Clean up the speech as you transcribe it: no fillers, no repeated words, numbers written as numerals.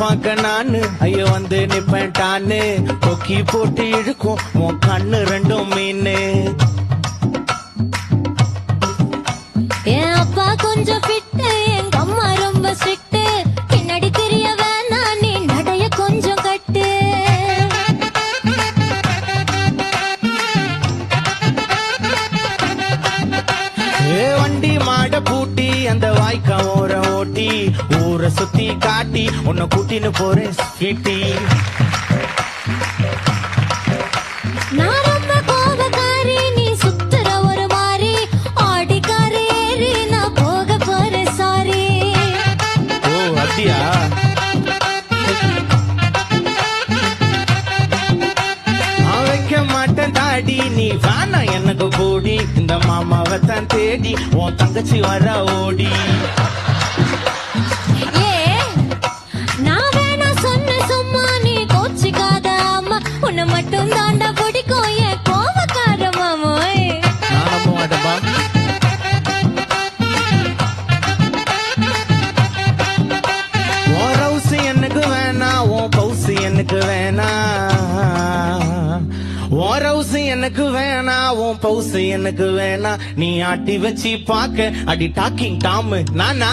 பார்க்க நானு ஐயோ வந்து நிப்பேன் டான்னு கொக்கி போட்டு இழுக்கும் உன் கண்ணு ரெண்டும் மீனு என் அப்பா கொஞ்சம் ஃபிட்டு எங்க அம்மா ரொம்ப ஸ்ட்ரிக்ட் பின்னாடி தெரிய வேணா நீ நடைய கொஞ்சம் கட்டு வண்டி மாட பூட்டி அந்த வாய்க்கா ஓர ஓட்டி ஊரை சுத்தி காட்டி உன்னை கூட்டின்னு போறேன் ஸ்வீட்டி நான் ரொம்ப கோபக்காரி நீ சுத்துற ஒரு மாதிரி ஆடிக்காரி ஏறி நான் போக போறேன் சாரி ஓ அப்படியா வைக்க மாட்டேன் தாடி நீ வேணா எனக்கு கூடி இந்த மாமாவை தான் தேடி உன் தங்கச்சி வர ஓடி ஏ நான் வேணா சொன்ன சும்மா நீ கோச்சிக்காத அம்மா உன்னை மட்டும் தாண்டா பிடிக்கும் என் கோபக்கார மாமோய் நான் நம்ப மாட்டேன்பா உன் ரவுசு எனக்கு வேணா உன் பவுசு எனக்கு வேணா உன் ரவுசு எனக்கு வேணா உன் பவுசு எனக்கு வேணா நீ ஆட்டி வச்சு பாக்க அடி டாக்கிங் டாமு நானா